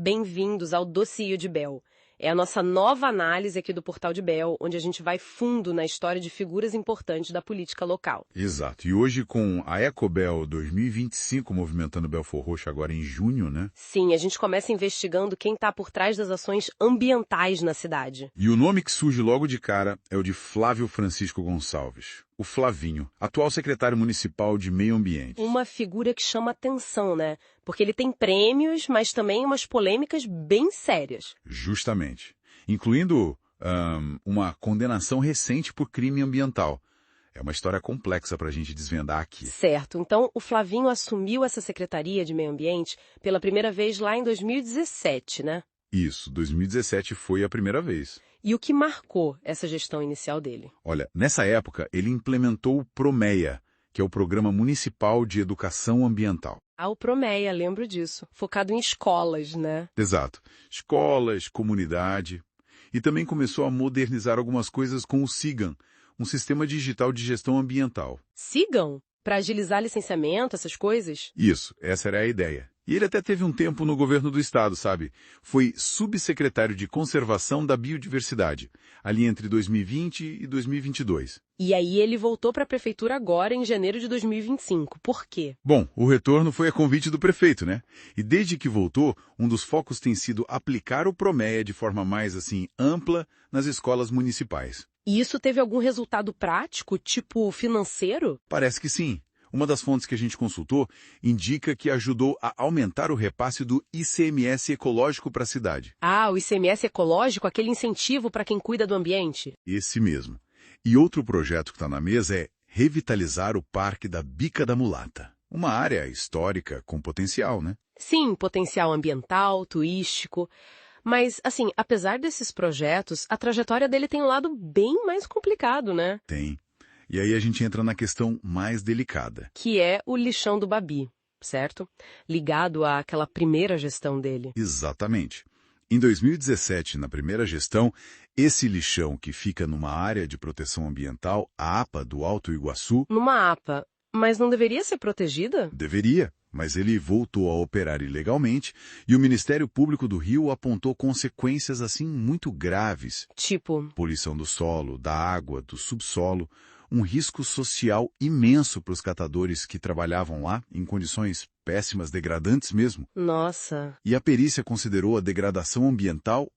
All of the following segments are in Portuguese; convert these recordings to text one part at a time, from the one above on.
bem-vindos ao Dossiê de Bell. É a nossa nova análise aqui do Portal de Bell, onde a gente vai fundo na história de figuras importantes da política local. Exato. E hoje com a EcoBel 2025 movimentando Belford Roxo agora em junho, né? Sim, a gente começa investigando quem está por trás das ações ambientais na cidade. E o nome que surge logo de cara é o de Flávio Francisco Gonçalves, o Flavinho, atual secretário municipal de Meio Ambiente. Uma figura que chama atenção, né? Porque ele tem prêmios, mas também umas polêmicas bem sérias. Justamente. Incluindo uma condenação recente por crime ambiental. É uma história complexa para a gente desvendar aqui. Certo. Então, o Flavinho assumiu essa Secretaria de Meio Ambiente pela primeira vez lá em 2017, né? Isso, 2017 foi a primeira vez. E o que marcou essa gestão inicial dele? Olha, nessa época ele implementou o PROMEA, que é o Programa Municipal de Educação Ambiental. Ah, o Promeia, lembro disso. Focado em escolas, né? Exato. Escolas, comunidade. E também começou a modernizar algumas coisas com o SIGAM, um sistema digital de gestão ambiental. Sigam? Para agilizar licenciamento, essas coisas? Isso, essa era a ideia. E ele até teve um tempo no governo do estado, sabe? Foi subsecretário de Conservação da Biodiversidade, ali entre 2020 e 2022. E aí ele voltou para a prefeitura agora, em janeiro de 2025. Por quê? Bom, o retorno foi a convite do prefeito, né? E desde que voltou, um dos focos tem sido aplicar o PROMEA de forma mais, ampla nas escolas municipais. E isso teve algum resultado prático, tipo financeiro? Parece que sim. Uma das fontes que a gente consultou indica que ajudou a aumentar o repasse do ICMS ecológico para a cidade. Ah, o ICMS ecológico, aquele incentivo para quem cuida do ambiente. Esse mesmo. E outro projeto que está na mesa é revitalizar o Parque da Bica da Mulata. Uma área histórica com potencial, né? Sim, potencial ambiental, turístico. Mas, apesar desses projetos, a trajetória dele tem um lado bem mais complicado, né? Tem. E aí a gente entra na questão mais delicada. Que é o lixão do Babi, certo? Ligado àquela primeira gestão dele. Exatamente. Em 2017, na primeira gestão, esse lixão que fica numa área de proteção ambiental, a APA do Alto Iguaçu... Numa APA, mas não deveria ser protegida? Deveria, mas ele voltou a operar ilegalmente e o Ministério Público do Rio apontou consequências muito graves. Tipo? Poluição do solo, da água, do subsolo, um risco social imenso para os catadores que trabalhavam lá, em condições péssimas, degradantes mesmo. Nossa. E a perícia considerou a degradação ambiental,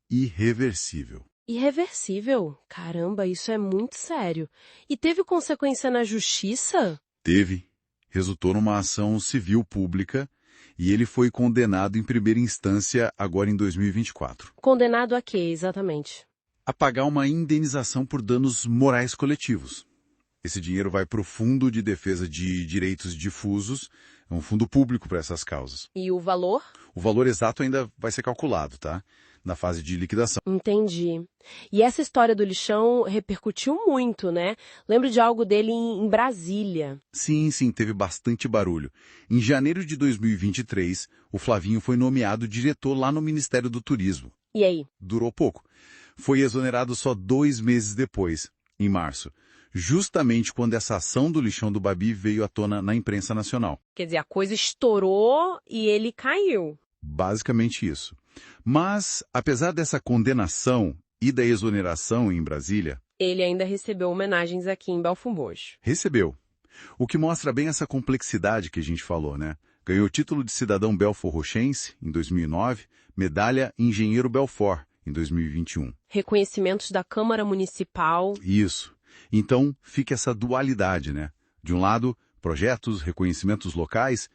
irreversível. Irreversível? Caramba, isso é muito sério. E teve consequência na justiça? Teve. Resultou numa ação civil pública e ele foi condenado em primeira instância agora em 2024. Condenado a quê, exatamente? A pagar uma indenização por danos morais coletivos. Esse dinheiro vai para o Fundo de Defesa de Direitos Difusos, é um fundo público para essas causas. E o valor? O valor exato ainda vai ser calculado, tá? Na fase de liquidação. Entendi. E essa história do lixão repercutiu muito, né? Lembro de algo dele em Brasília. Sim, teve bastante barulho. Em janeiro de 2023, o Flavinho foi nomeado diretor lá no Ministério do Turismo. E aí? Durou pouco. Foi exonerado só 2 meses depois, em março, justamente quando essa ação do lixão do Babi veio à tona na imprensa nacional. Quer dizer, a coisa estourou e ele caiu. Basicamente isso. Mas, apesar dessa condenação e da exoneração em Brasília... Ele ainda recebeu homenagens aqui em Belford Roxo. Recebeu. O que mostra bem essa complexidade que a gente falou, né? Ganhou o título de cidadão belforrochense, em 2009, medalha Engenheiro Belfort, em 2021. Reconhecimentos da Câmara Municipal. Isso. Então, fica essa dualidade, né? De um lado, projetos, reconhecimentos locais,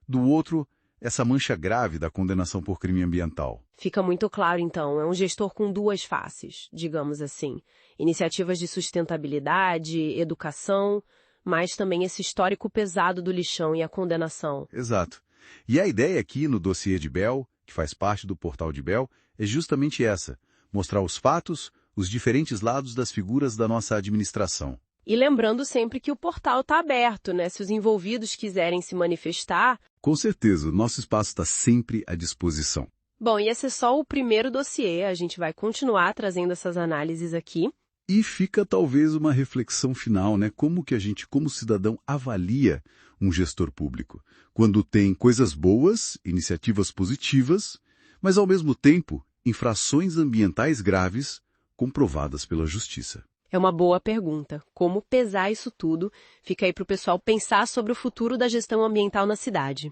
do outro, essa mancha grave da condenação por crime ambiental. Fica muito claro, então, é um gestor com duas faces, digamos assim. Iniciativas de sustentabilidade, educação, mas também esse histórico pesado do lixão e a condenação. Exato. E a ideia aqui no dossiê de Bell, que faz parte do Portal de Bell, é justamente essa: mostrar os fatos, os diferentes lados das figuras da nossa administração. E lembrando sempre que o portal está aberto, né? Se os envolvidos quiserem se manifestar... Com certeza, o nosso espaço está sempre à disposição. Bom, e esse é só o primeiro dossiê, a gente vai continuar trazendo essas análises aqui. E fica talvez uma reflexão final, né? Como que a gente, como cidadão, avalia um gestor público? Quando tem coisas boas, iniciativas positivas, mas, ao mesmo tempo, infrações ambientais graves comprovadas pela justiça. É uma boa pergunta. Como pesar isso tudo? Fica aí para o pessoal pensar sobre o futuro da gestão ambiental na cidade.